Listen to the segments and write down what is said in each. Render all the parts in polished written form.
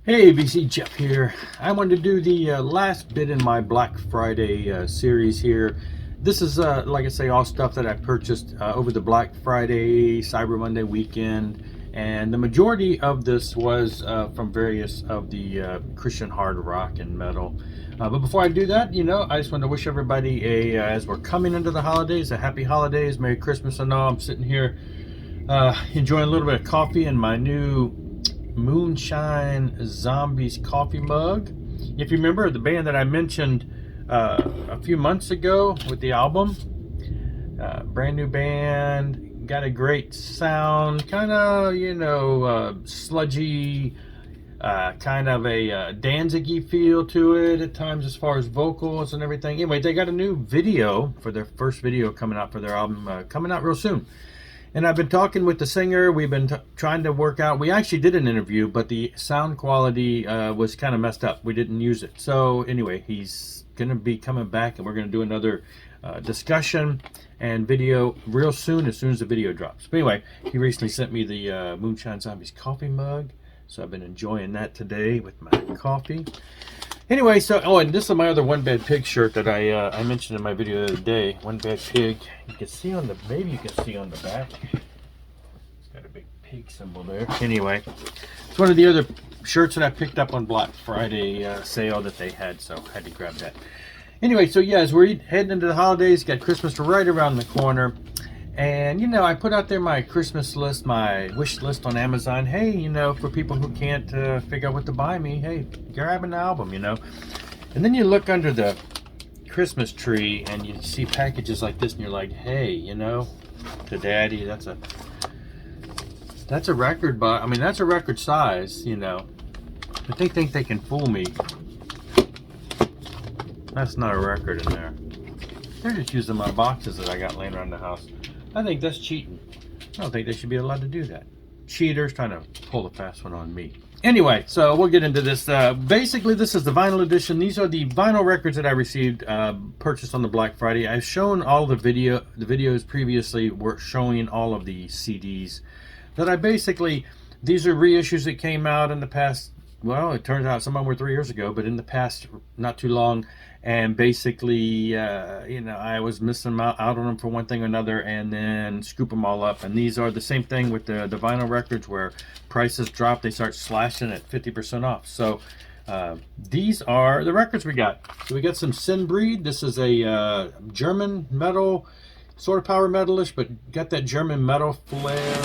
Hey, BC Jeff here. I wanted to do the last bit in my Black Friday series here. This is, like I say, all stuff that I purchased over the Black Friday, Cyber Monday weekend. And the majority of this was from various of the Christian hard rock and metal. But before I do that, I just want to wish everybody as we're coming into the holidays, a happy holidays, Merry Christmas and all. I'm sitting here enjoying a little bit of coffee in my new Moonshine Zombies coffee mug. If you remember the band that I mentioned a few months ago with the album, brand new band, got a great sound, kind of sludgy, kind of a Danzig-y feel to it at times as far as vocals and everything. Anyway, they got a new video for their first video coming out for their album, coming out real soon. And I've been talking with the singer. We've been trying to work out. We actually did an interview, but the sound quality was kind of messed up. We didn't use it. So anyway, he's going to be coming back, and we're going to do another discussion and video real soon as the video drops. But anyway, he recently sent me the Moonshine Zombies coffee mug. So I've been enjoying that today with my coffee. Anyway, and this is my other One Bad Pig shirt that I mentioned in my video the other day. One Bad Pig. You can see maybe you can see on the back. It's got a big pig symbol there. Anyway, it's one of the other shirts that I picked up on Black Friday sale that they had, so I had to grab that. Anyway, so yeah, as we're heading into the holidays, got Christmas right around the corner. And, I put out there my Christmas list, my wish list on Amazon. Hey, for people who can't figure out what to buy me, hey, grab an album, And then you look under the Christmas tree and you see packages like this and you're like, hey, to Daddy, that's a record, but I mean, that's a record size, But they think they can fool me. That's not a record in there. They're just using my boxes that I got laying around the house. I think that's cheating. I don't think they should be allowed to do that. Cheaters trying to pull a fast one on me. Anyway, so we'll get into this. Basically, this is the vinyl edition. These are the vinyl records that I received, purchased on the Black Friday. I've shown all the videos previously were showing all of the CDs that these are reissues that came out in the past. Well, it turns out some of them were 3 years ago, but in the past, not too long. And basically, I was missing out on them for one thing or another, and then scoop them all up. And these are the same thing with the vinyl records, where prices drop, they start slashing at 50% off. So these are the records we got. So we got some Sinbreed. This is a German metal, sort of power metalish, but got that German metal flair.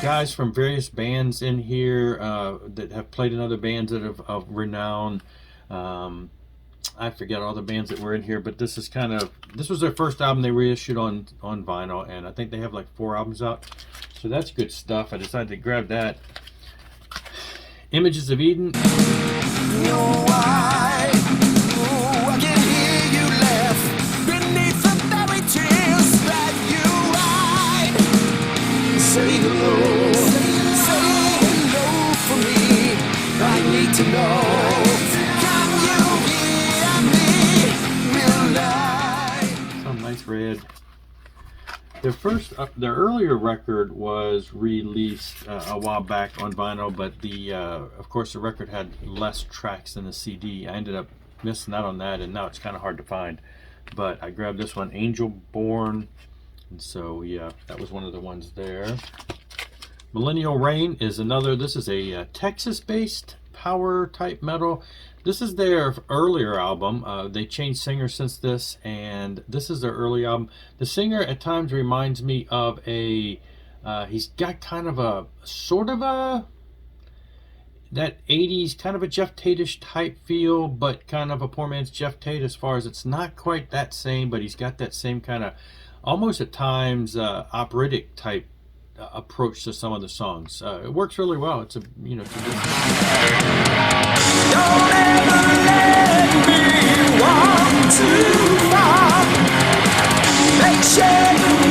Guys from various bands in here that have played in other bands that have of renown. I forget all the bands that were in here, but this was their first album they reissued on vinyl, and I think they have like 4 albums out. So that's good stuff. I decided to grab that. Images of Eden. Say hello, say hello for me. I need to know. Can you hear me? Some nice red. Their earlier record was released a while back on vinyl, but of course the record had less tracks than the CD. I ended up missing out on that, and now it's kind of hard to find. But I grabbed this one, Angel Born. And so, yeah, that was one of the ones there. Millennial Rain is another. This is a Texas-based power type metal. This is their earlier album. They changed singers since this, and this is their early album. The singer at times reminds me of he's got kind of a, that 80s, kind of a Jeff Tate-ish type feel, but kind of a poor man's Jeff Tate as far as it's not quite that same, but he's got that same kind of, almost at times operatic type approach to some of the songs. It works really well. It's a traditional. Don't ever let me walk too far. Make sure you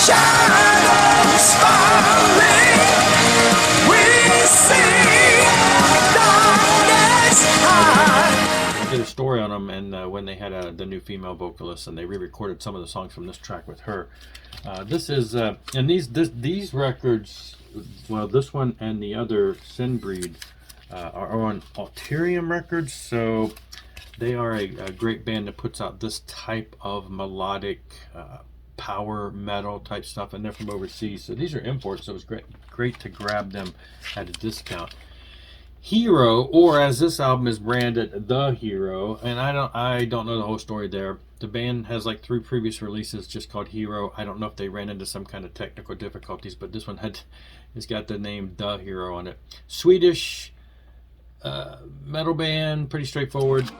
shadows falling. We see darkness high. I did a story on them, and when they had the new female vocalist, and they re-recorded some of the songs from this track with her. This is and these records, well, this one and the other Sinbreed are on Alterium Records, so they are a great band that puts out this type of melodic power metal type stuff, and they're from overseas, so these are imports, so it was great to grab them at a discount. Hero, or as this album is branded, The Hero, and I don't know the whole story there. The band has like 3 previous releases just called Hero. I don't know if they ran into some kind of technical difficulties, but this one it's got the name The Hero on it. Swedish metal band, pretty straightforward.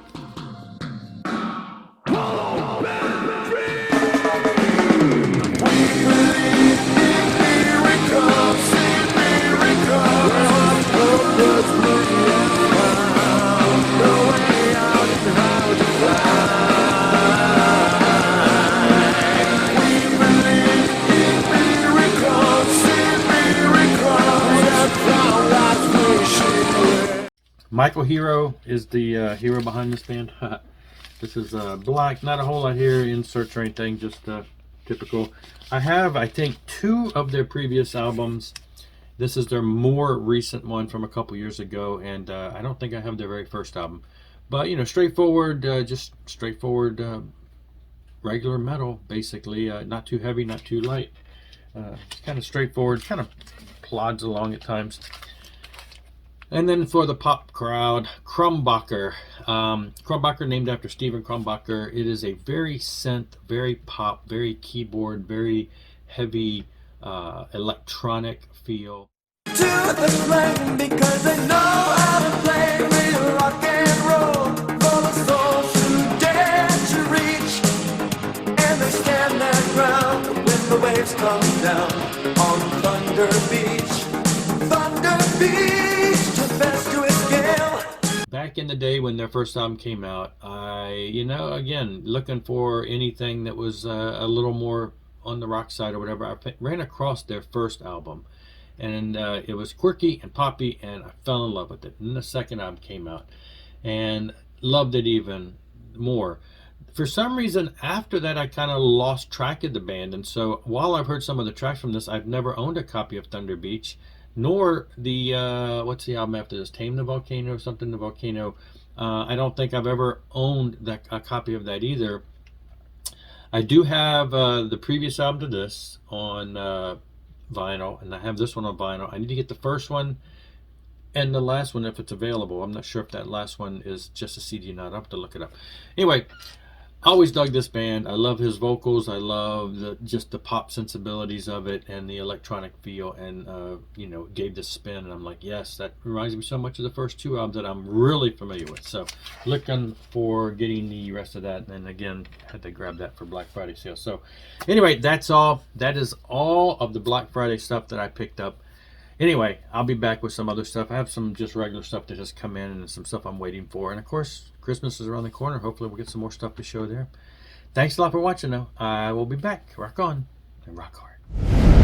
Michael Hero is the hero behind this band. This is black, not a whole lot here, inserts or anything, just typical. I have, I think, 2 of their previous albums. This is their more recent one from a couple years ago, and I don't think I have their very first album. But, you know, straightforward, just straightforward regular metal, basically. Not too heavy, not too light. It's kind of straightforward, kind of plods along at times. And then for the pop crowd, Krumbacher. Krumbacher, named after Stephen Krumbacher. It is a very synth, very pop, very keyboard, very heavy electronic feel. To the flame because they know how to play real rock and roll. For the souls who dare to reach, and they stand their ground when the waves come down on Thunder Beach. Thunder Beach, tempestuous gale. Back in the day when their first album came out, again, looking for anything that was a little more on the rock side or whatever, I ran across their first album, and it was quirky and poppy, and I fell in love with it. And the second album came out and loved it even more. For some reason, after that, I kind of lost track of the band, and so while I've heard some of the tracks from this, I've never owned a copy of Thunder Beach, nor the what's the album after this, Tame the Volcano or something, the Volcano. I don't think I've ever owned a copy of that either. I do have the previous album to this on vinyl, and I have this one on vinyl. I need to get the first one and the last one if it's available. I'm not sure if that last one is just a CD or not. I'll have to look it up. Anyway, I always dug this band. I love his vocals. I love just the pop sensibilities of it and the electronic feel, and gave this spin, and I'm like, yes, that reminds me so much of the first 2 albums that I'm really familiar with. So looking for getting the rest of that, and again, had to grab that for Black Friday sale. So anyway, that's all. That is all of the Black Friday stuff that I picked up. Anyway, I'll be back with some other stuff. I have some just regular stuff that just come in, and some stuff I'm waiting for. And of course, Christmas is around the corner. Hopefully we'll get some more stuff to show there. Thanks a lot for watching, though. I will be back. Rock on and rock hard.